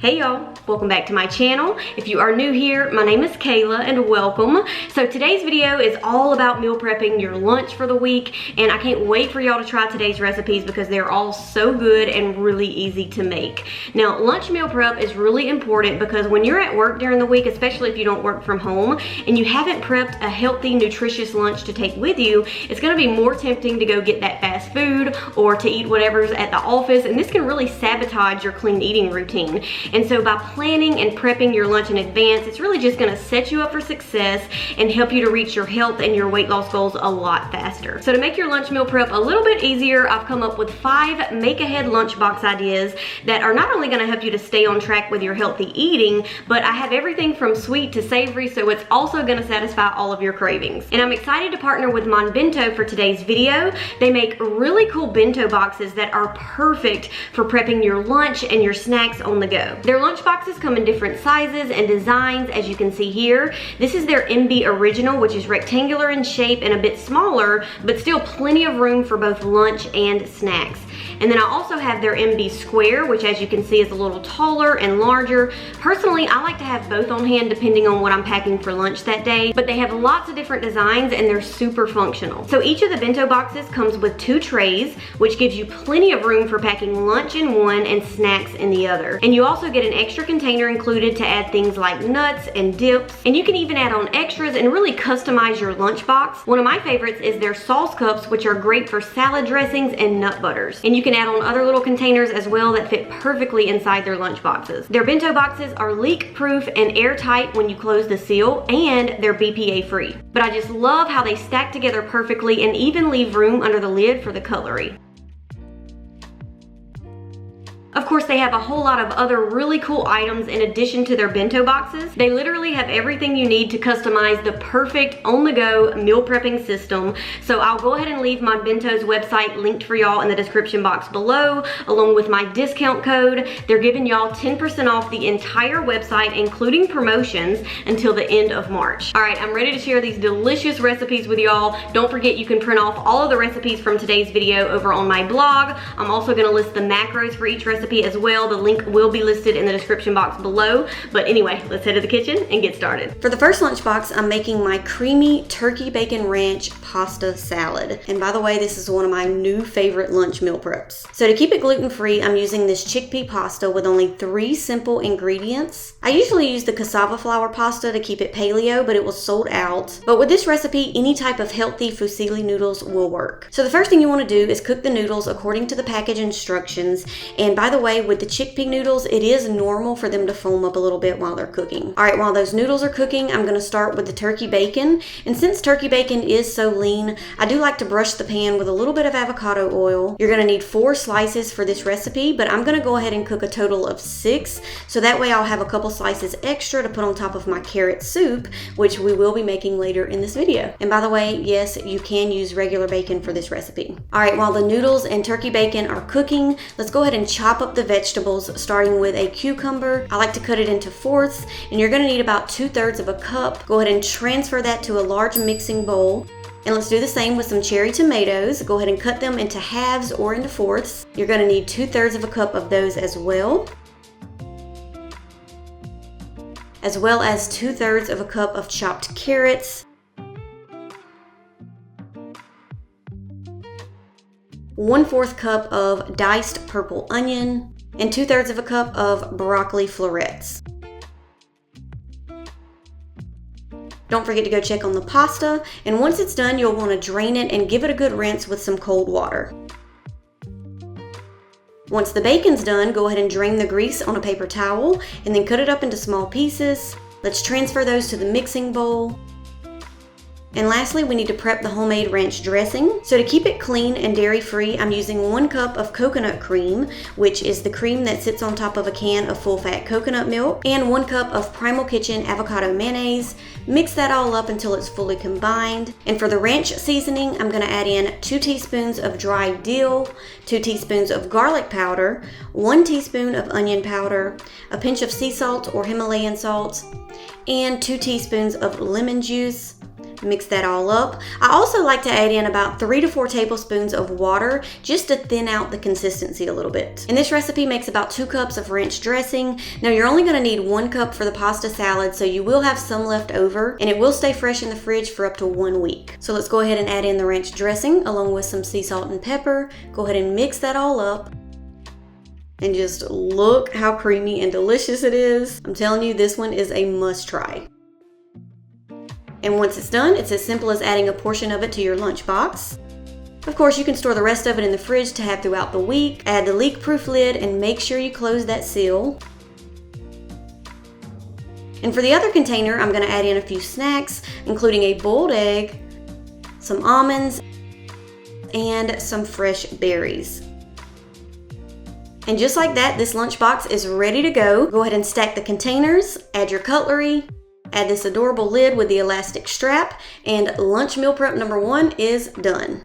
Hey y'all, welcome back to my channel. If you are new here, my name is Kayla and welcome. So today's video is all about meal prepping your lunch for the week, and I can't wait for y'all to try today's recipes because they're all so good and really easy to make. Now, lunch meal prep is really important because when you're at work during the week, especially if you don't work from home, and you haven't prepped a healthy, nutritious lunch to take with you, it's gonna be more tempting to go get that fast food or to eat whatever's at the office, and this can really sabotage your clean eating routine. And so by planning and prepping your lunch in advance, it's really just gonna set you up for success and help you to reach your health and your weight loss goals a lot faster. So to make your lunch meal prep a little bit easier, I've come up with 5 make-ahead lunchbox ideas that are not only gonna help you to stay on track with your healthy eating, but I have everything from sweet to savory, so it's also gonna satisfy all of your cravings. And I'm excited to partner with Monbento for today's video. They make really cool bento boxes that are perfect for prepping your lunch and your snacks on the go. Their lunch boxes come in different sizes and designs, as you can see here. This is their MB Original, which is rectangular in shape and a bit smaller, but still plenty of room for both lunch and snacks. And then I also have their MB Square, which as you can see is a little taller and larger. Personally, I like to have both on hand depending on what I'm packing for lunch that day, but they have lots of different designs and they're super functional. So each of the bento boxes comes with 2 trays, which gives you plenty of room for packing lunch in one and snacks in the other. And you also get an extra container included to add things like nuts and dips, and you can even add on extras and really customize your lunch box. One of my favorites is their sauce cups, which are great for salad dressings and nut butters. And you can add on other little containers as well that fit perfectly inside their lunch boxes. Their bento boxes are leak proof and airtight when you close the seal, and they're BPA free. But I just love how they stack together perfectly and even leave room under the lid for the cutlery. Of course, they have a whole lot of other really cool items in addition to their bento boxes. They literally have everything you need to customize the perfect on-the-go meal prepping system. So I'll go ahead and leave Monbento's website linked for y'all in the description box below, along with my discount code. They're giving y'all 10% off the entire website, including promotions, until the end of March. All right, I'm ready to share these delicious recipes with y'all. Don't forget you can print off all of the recipes from today's video over on my blog. I'm also gonna list the macros for each recipe as well. The link will be listed in the description box below. But anyway, let's head to the kitchen and get started. For the first lunchbox, I'm making my creamy turkey bacon ranch pasta salad. And by the way, this is one of my new favorite lunch meal preps. So to keep it gluten-free, I'm using this chickpea pasta with only 3 simple ingredients. I usually use the cassava flour pasta to keep it paleo, but it was sold out. But with this recipe, any type of healthy fusilli noodles will work. So the first thing you want to do is cook the noodles according to the package instructions. And by the way, with the chickpea noodles, it is normal for them to foam up a little bit while they're cooking. All right, while those noodles are cooking, I'm gonna start with the turkey bacon. And since turkey bacon is so lean, I do like to brush the pan with a little bit of avocado oil. You're gonna need 4 slices for this recipe, but I'm gonna go ahead and cook a total of 6. So that way I'll have a couple slices extra to put on top of my carrot soup, which we will be making later in this video. And by the way, yes, you can use regular bacon for this recipe. All right, while the noodles and turkey bacon are cooking, let's go ahead and chop up the vegetables, starting with a cucumber. I like to cut it into 4ths, and you're gonna need about 2/3 of a cup. Go ahead and transfer that to a large mixing bowl. And let's do the same with some cherry tomatoes. Go ahead and cut them into halves or into 4ths. You're gonna need 2/3 of a cup of those as well as 2/3 of a cup of chopped carrots, 1/4 cup of diced purple onion, and 2/3 of a cup of broccoli florets. Don't forget to go check on the pasta, and once it's done, you'll want to drain it and give it a good rinse with some cold water. Once the bacon's done, go ahead and drain the grease on a paper towel and then cut it up into small pieces. Let's transfer those to the mixing bowl. And lastly, we need to prep the homemade ranch dressing. So to keep it clean and dairy-free, I'm using 1 cup of coconut cream, which is the cream that sits on top of a can of full-fat coconut milk, and 1 cup of Primal Kitchen avocado mayonnaise. Mix that all up until it's fully combined. And for the ranch seasoning, I'm gonna add in 2 teaspoons of dried dill, 2 teaspoons of garlic powder, 1 teaspoon of onion powder, a pinch of sea salt or Himalayan salt, and 2 teaspoons of lemon juice, mix that all up. I also like to add in about 3 to 4 tablespoons of water just to thin out the consistency a little bit. And this recipe makes about 2 cups of ranch dressing. Now you're only gonna need 1 cup for the pasta salad, so you will have some left over, and it will stay fresh in the fridge for up to 1 week. So let's go ahead and add in the ranch dressing along with some sea salt and pepper. Go ahead and mix that all up. And just look how creamy and delicious it is. I'm telling you, this one is a must try. And once it's done, it's as simple as adding a portion of it to your lunchbox. Of course, you can store the rest of it in the fridge to have throughout the week. Add the leak-proof lid and make sure you close that seal. And for the other container, I'm gonna add in a few snacks, including a boiled egg, some almonds, and some fresh berries. And just like that, this lunchbox is ready to go. Go ahead and stack the containers, add your cutlery, add this adorable lid with the elastic strap, and lunch meal prep number 1 is done.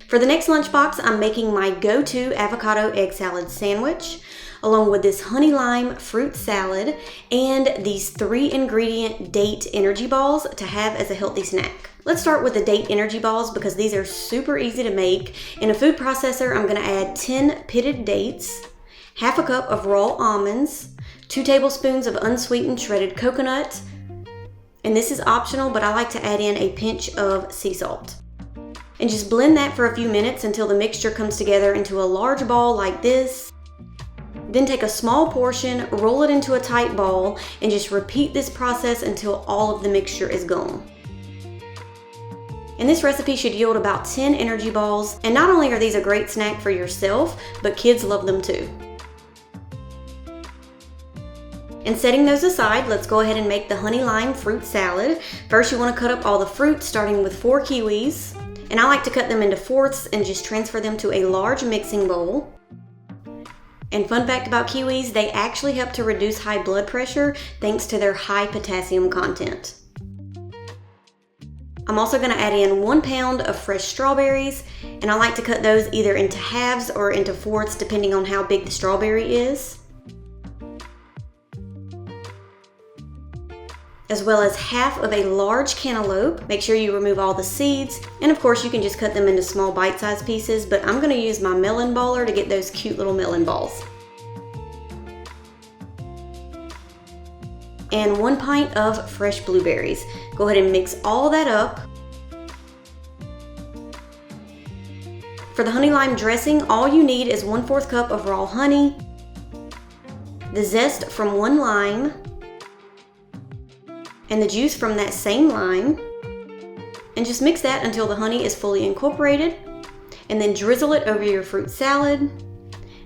For the next lunchbox, I'm making my go-to avocado egg salad sandwich, along with this honey lime fruit salad, and these 3 ingredient date energy balls to have as a healthy snack. Let's start with the date energy balls because these are super easy to make. In a food processor, I'm gonna add 10 pitted dates, half a cup of raw almonds, 2 tablespoons of unsweetened shredded coconut, and this is optional, but I like to add in a pinch of sea salt. And just blend that for a few minutes until the mixture comes together into a large ball like this. Then take a small portion, roll it into a tight ball, and just repeat this process until all of the mixture is gone. And this recipe should yield about 10 energy balls, and not only are these a great snack for yourself, but kids love them too. And setting those aside, let's go ahead and make the honey lime fruit salad. First, you want to cut up all the fruit, starting with 4 kiwis. And I like to cut them into fourths and just transfer them to a large mixing bowl. And fun fact about kiwis, they actually help to reduce high blood pressure thanks to their high potassium content. I'm also going to add in 1 pound of fresh strawberries, and I like to cut those either into halves or into fourths depending on how big the strawberry is. As well as half of a large cantaloupe. Make sure you remove all the seeds, and of course you can just cut them into small bite-sized pieces, but I'm going to use my melon baller to get those cute little melon balls. And 1 pint of fresh blueberries. Go ahead and mix all that up. For the honey lime dressing, all you need is 1/4 cup of raw honey, the zest from 1 lime, and the juice from that same lime. And just mix that until the honey is fully incorporated, and then drizzle it over your fruit salad.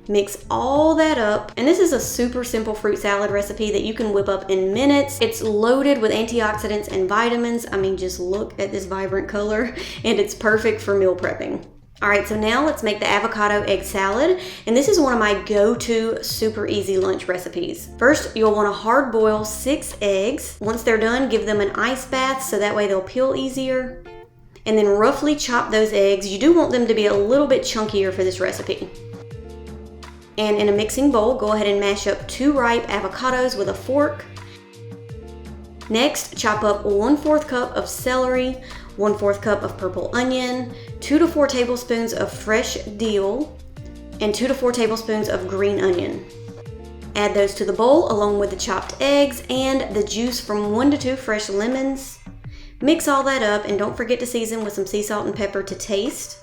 Mix all that up, and this is a super simple fruit salad recipe that you can whip up in minutes. It's loaded with antioxidants and vitamins. I mean, just look at this vibrant color, and it's perfect for meal prepping. All right, so now let's make the avocado egg salad, and this is one of my go-to super easy lunch recipes. First, you'll want to hard boil 6 eggs. Once they're done, give them an ice bath so that way they'll peel easier. And then roughly chop those eggs. You do want them to be a little bit chunkier for this recipe. And in a mixing bowl, go ahead and mash up 2 ripe avocados with a fork. Next, chop up 1/4 cup of celery, 1/4 cup of purple onion, 2 to 4 tablespoons of fresh dill, and 2 to 4 tablespoons of green onion. Add those to the bowl along with the chopped eggs and the juice from 1 to 2 fresh lemons. Mix all that up, and don't forget to season with some sea salt and pepper to taste.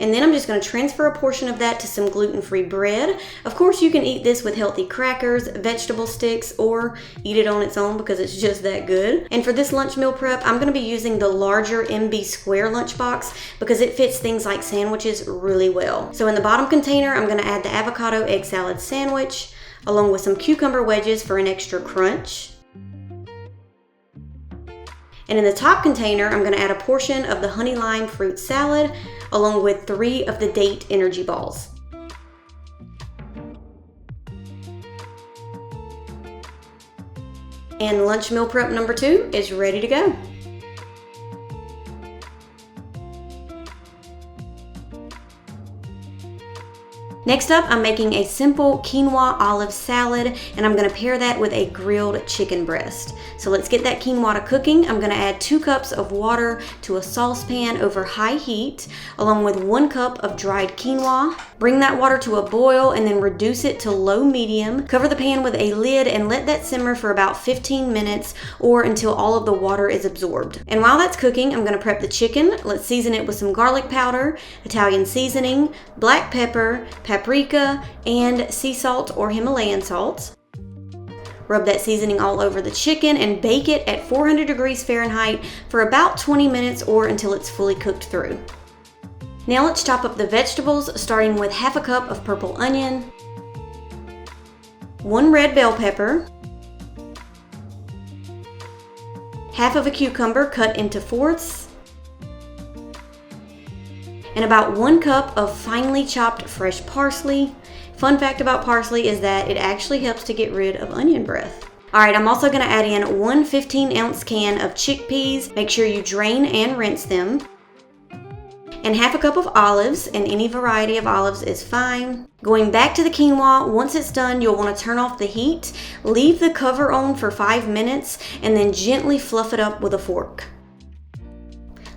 And then I'm just going to transfer a portion of that to some gluten-free bread. Of course, you can eat this with healthy crackers, vegetable sticks, or eat it on its own because it's just that good. And for this lunch meal prep, I'm going to be using the larger MB square lunchbox because it fits things like sandwiches really well. So in the bottom container, I'm going to add the avocado egg salad sandwich, along with some cucumber wedges for an extra crunch. And in the top container, I'm going to add a portion of the honey lime fruit salad, along with 3 of the date energy balls. And lunch meal prep number 2 is ready to go. Next up, I'm making a simple quinoa olive salad, and I'm gonna pair that with a grilled chicken breast. So let's get that quinoa to cooking. I'm gonna add 2 cups of water to a saucepan over high heat, along with 1 cup of dried quinoa. Bring that water to a boil and then reduce it to low medium. Cover the pan with a lid and let that simmer for about 15 minutes or until all of the water is absorbed. And while that's cooking, I'm gonna prep the chicken. Let's season it with some garlic powder, Italian seasoning, black pepper, paprika, and sea salt or Himalayan salt. Rub that seasoning all over the chicken and bake it at 400 degrees Fahrenheit for about 20 minutes or until it's fully cooked through. Now let's chop up the vegetables, starting with half a cup of purple onion, 1 red bell pepper, half of a cucumber cut into fourths, and about 1 cup of finely chopped fresh parsley. Fun fact about parsley is that it actually helps to get rid of onion breath. Alright, I'm also going to add in 1 15-ounce can of chickpeas. Make sure you drain and rinse them. And half a cup of olives, and any variety of olives is fine. Going back to the quinoa, once it's done, you'll want to turn off the heat, leave the cover on for 5 minutes, and then gently fluff it up with a fork.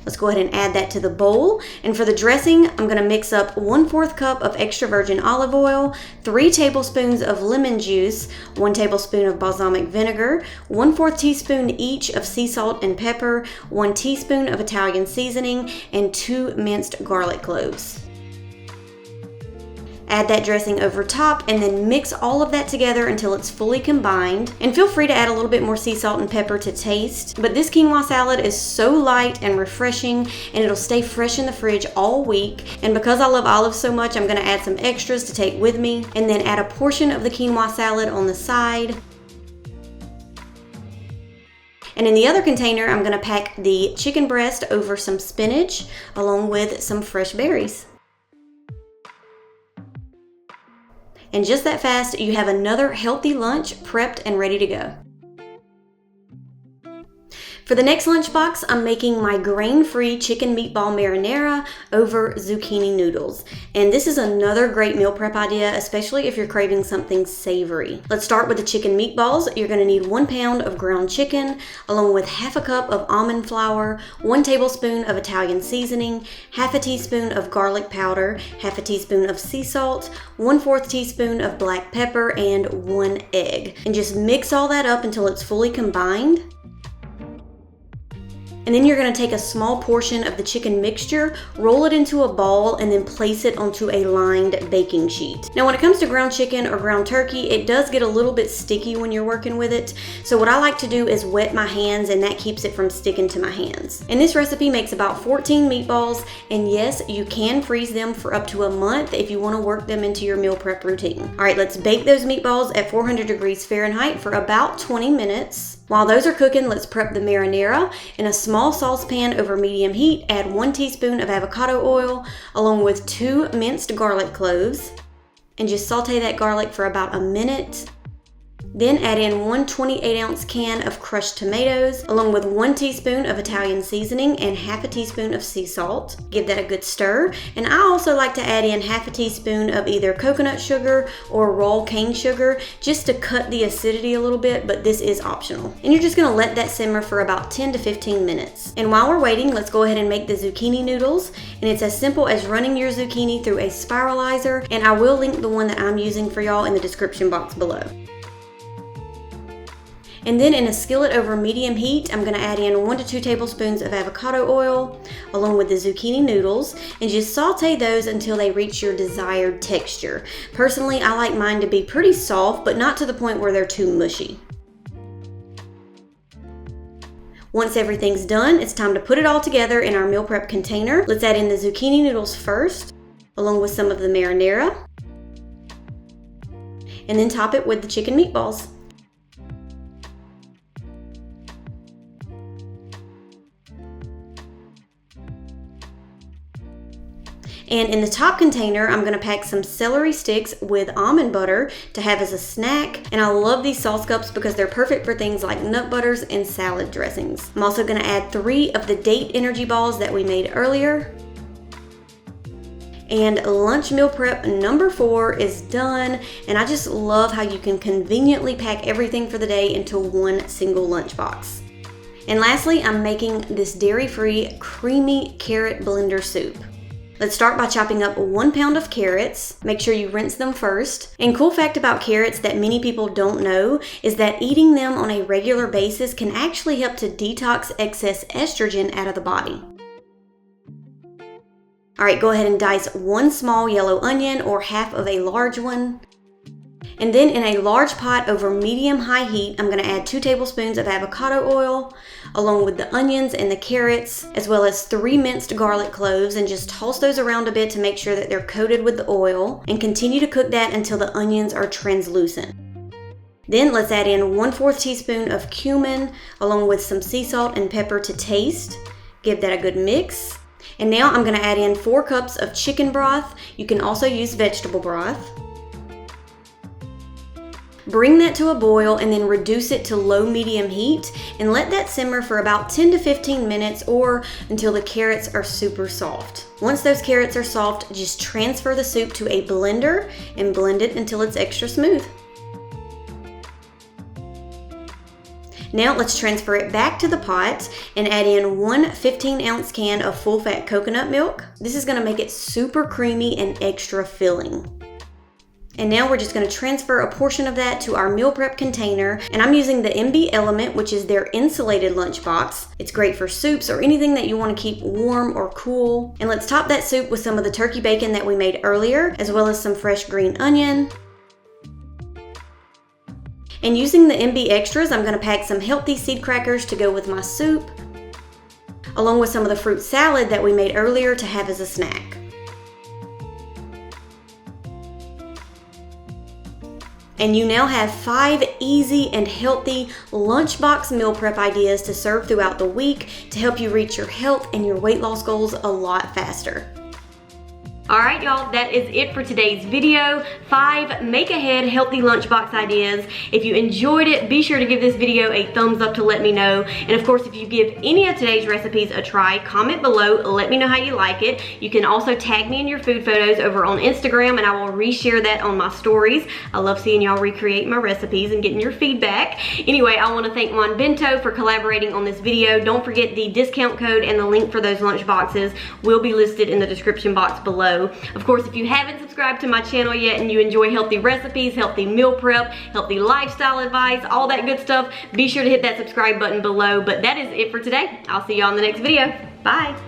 Let's go ahead and add that to the bowl. And for the dressing, I'm going to mix up 1/4 cup of extra virgin olive oil, 3 tablespoons of lemon juice, 1 tablespoon of balsamic vinegar, 1/4 teaspoon each of sea salt and pepper, 1 teaspoon of Italian seasoning, and 2 minced garlic cloves. Add that dressing over top and then mix all of that together until it's fully combined. And feel free to add a little bit more sea salt and pepper to taste. But this quinoa salad is so light and refreshing, and it'll stay fresh in the fridge all week. And because I love olives so much, I'm gonna add some extras to take with me, and then add a portion of the quinoa salad on the side. And in the other container, I'm gonna pack the chicken breast over some spinach along with some fresh berries. And just that fast, you have another healthy lunch prepped and ready to go. For the next lunchbox, I'm making my grain-free chicken meatball marinara over zucchini noodles. And this is another great meal prep idea, especially if you're craving something savory. Let's start with the chicken meatballs. You're gonna need 1 pound of ground chicken, along with half a cup of almond flour, 1 tablespoon of Italian seasoning, half a teaspoon of garlic powder, half a teaspoon of sea salt, 1/4 teaspoon of black pepper, and 1 egg. And just mix all that up until it's fully combined. And then you're gonna take a small portion of the chicken mixture, roll it into a ball, and then place it onto a lined baking sheet. Now when it comes to ground chicken or ground turkey, it does get a little bit sticky when you're working with it. So what I like to do is wet my hands, and that keeps it from sticking to my hands. And this recipe makes about 14 meatballs, and yes, you can freeze them for up to a month if you wanna work them into your meal prep routine. All right, let's bake those meatballs at 400 degrees Fahrenheit for about 20 minutes. While those are cooking, let's prep the marinara. In a small saucepan over medium heat, add 1 teaspoon of avocado oil along with 2 minced garlic cloves, and just saute that garlic for about a minute. Then add in 1 28-ounce can of crushed tomatoes, along with 1 teaspoon of Italian seasoning and half a teaspoon of sea salt. Give that a good stir. And I also like to add in half a teaspoon of either coconut sugar or raw cane sugar, just to cut the acidity a little bit, but this is optional. And you're just gonna let that simmer for about 10 to 15 minutes. And while we're waiting, let's go ahead and make the zucchini noodles. And it's as simple as running your zucchini through a spiralizer, and I will link the one that I'm using for y'all in the description box below. And then in a skillet over medium heat, I'm gonna add in 1 to 2 tablespoons of avocado oil, along with the zucchini noodles, and just saute those until they reach your desired texture. Personally, I like mine to be pretty soft, but not to the point where they're too mushy. Once everything's done, it's time to put it all together in our meal prep container. Let's add in the zucchini noodles first, along with some of the marinara, and then top it with the chicken meatballs. And in the top container, I'm gonna pack some celery sticks with almond butter to have as a snack. And I love these sauce cups because they're perfect for things like nut butters and salad dressings. I'm also gonna add 3 of the date energy balls that we made earlier. And lunch meal prep number 4 is done, and I just love how you can conveniently pack everything for the day into one single lunchbox. And lastly, I'm making this dairy-free creamy carrot blender soup. Let's start by chopping up 1 pound of carrots. Make sure you rinse them first. And cool fact about carrots that many people don't know is that eating them on a regular basis can actually help to detox excess estrogen out of the body. All right, go ahead and dice 1 small yellow onion or half of a large one. And then in a large pot over medium-high heat, I'm gonna add 2 tablespoons of avocado oil, along with the onions and the carrots, as well as 3 minced garlic cloves, and just toss those around a bit to make sure that they're coated with the oil, and continue to cook that until the onions are translucent. Then let's add in 1/4 teaspoon of cumin, along with some sea salt and pepper to taste. Give that a good mix. And now I'm gonna add in 4 cups of chicken broth. You can also use vegetable broth. Bring that to a boil and then reduce it to low-medium heat and let that simmer for about 10 to 15 minutes or until the carrots are super soft. Once those carrots are soft, just transfer the soup to a blender and blend it until it's extra smooth. Now let's transfer it back to the pot and add in 1 15-ounce can of full-fat coconut milk. This is gonna make it super creamy and extra filling. And now we're just going to transfer a portion of that to our meal prep container. And I'm using the MB Element, which is their insulated lunchbox. It's great for soups or anything that you want to keep warm or cool. And let's top that soup with some of the turkey bacon that we made earlier, as well as some fresh green onion. And using the MB Extras, I'm going to pack some healthy seed crackers to go with my soup, along with some of the fruit salad that we made earlier to have as a snack. And you now have 5 easy and healthy lunchbox meal prep ideas to serve throughout the week to help you reach your health and your weight loss goals a lot faster. All right, y'all, that is it for today's video. 5 make-ahead healthy lunchbox ideas. If you enjoyed it, be sure to give this video a thumbs up to let me know. And of course, if you give any of today's recipes a try, comment below, let me know how you like it. You can also tag me in your food photos over on Instagram and I will reshare that on my stories. I love seeing y'all recreate my recipes and getting your feedback. Anyway, I want to thank Monbento for collaborating on this video. Don't forget the discount code and the link for those lunch boxes will be listed in the description box below. Of course, if you haven't subscribed to my channel yet and you enjoy healthy recipes, healthy meal prep, healthy lifestyle advice, all that good stuff, be sure to hit that subscribe button below. But that is it for today. I'll see you on the next video. Bye.